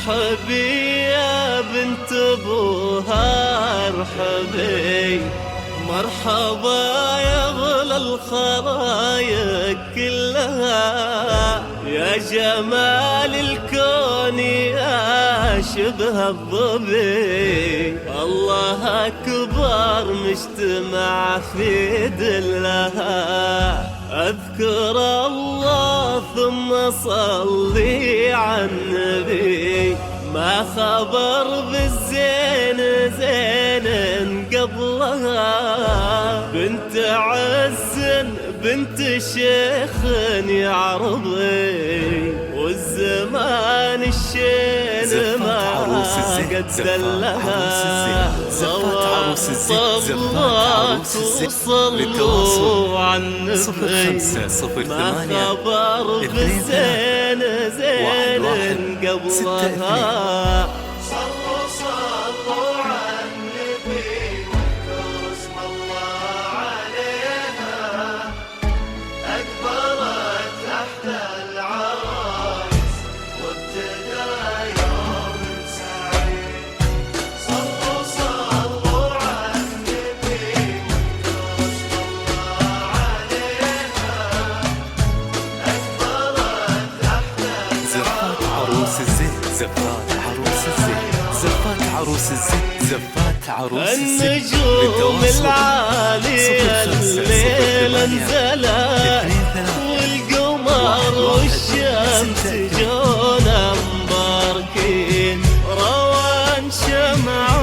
ارحبي يا بنت ابوها ارحبي، مرحبا يا غلا الخلايق كلها، يا جمال الكون يا شبه الظبي، الله أكبر مجتمع في دلها، أذكر الله ثم صلي على النبي، ما خبر بالزين زين قبلها، بنت عز بنت شيخ يعرضي، والزمان الشين ما قد لها، صلات وصلوا على النبي، ما خبر بالزين زين قبلها. صلوا على النبي واذكروا اسم الله عليها، أكبرت تحت العرايس وابتدى يوم سعيد. صلوا على النبي واذكروا اسم الله عليها، أكبرت تحت زفات عروس الزين، زفات عروس الزين، زفات عروس الزين، زفات عروس الزين. النجوم العالية الليل انزلت، والقمر والشمس جونا مباركين، روان شمعة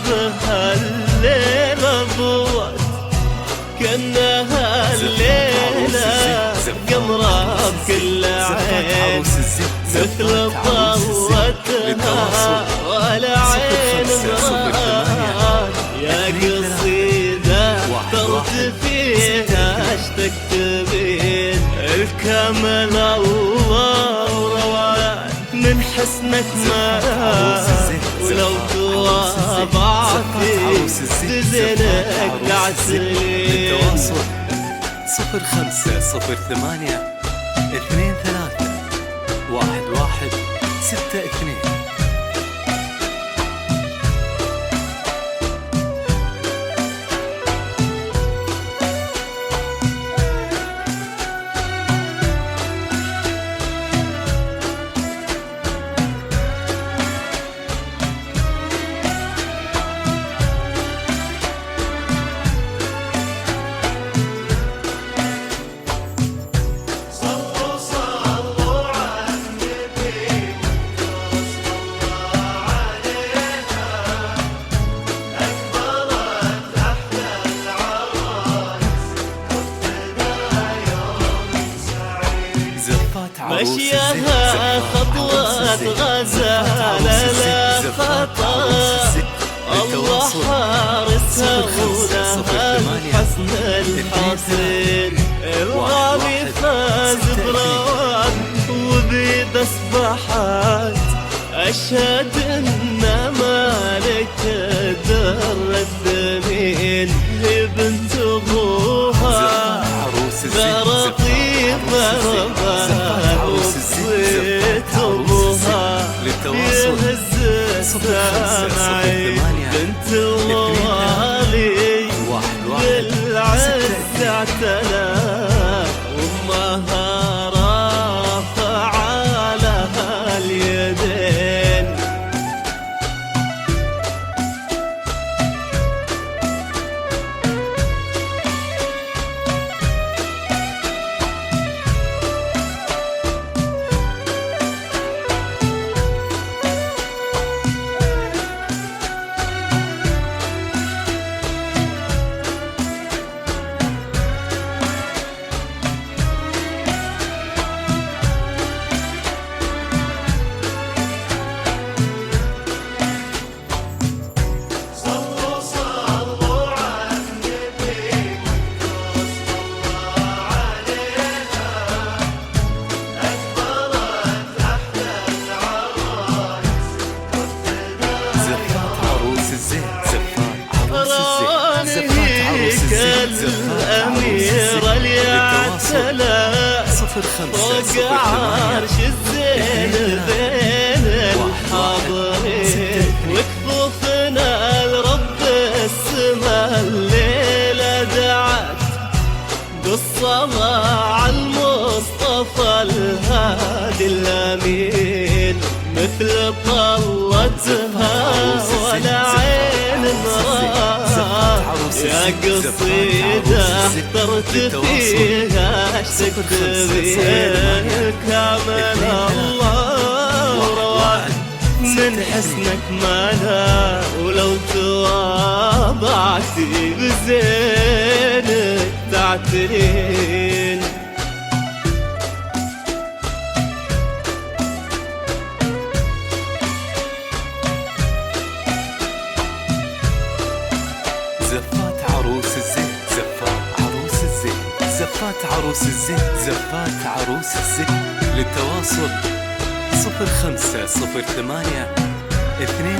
بهالليلة ضوت، كأنها الليلة قمرة بكل عين، مثل ضوتها ولا عين مراد، يا قصيدة طرت فيها تكتبين، الكمل الله وروان من حسنك ما، ولو توابعتي تزينك العسلين. 05-08-23-11-62. مشيها خطوات غزالة لا خطأ، الله حارسها ولها الحسن الحسين، الغالي فاز بروان وبيد اصبحت، اشهد ان مالك در الدمين، هي بنت ابوها برقيب بربها وبصيت ابوها يهز السامعين، بنت الغالي بالعز اعتلى، وامها رافع لها اليدين. الأميرة اليعتلى فوق عرش الزين بين حاضرين وكفوفنا لرب السما الليلة دعت بالصلاة على المصطفى الهادي الأمين مثل طلتها ولا عين مراه يا قصيدة اخترت فيها اشتقت بيك كامل الله روان من حسنك مانا ولو تواضعتي بزينك تعترين زفات عروس الزين زفات عروس الزين زفات عروس الزين زفات عروس الزين للتواصل 0508 23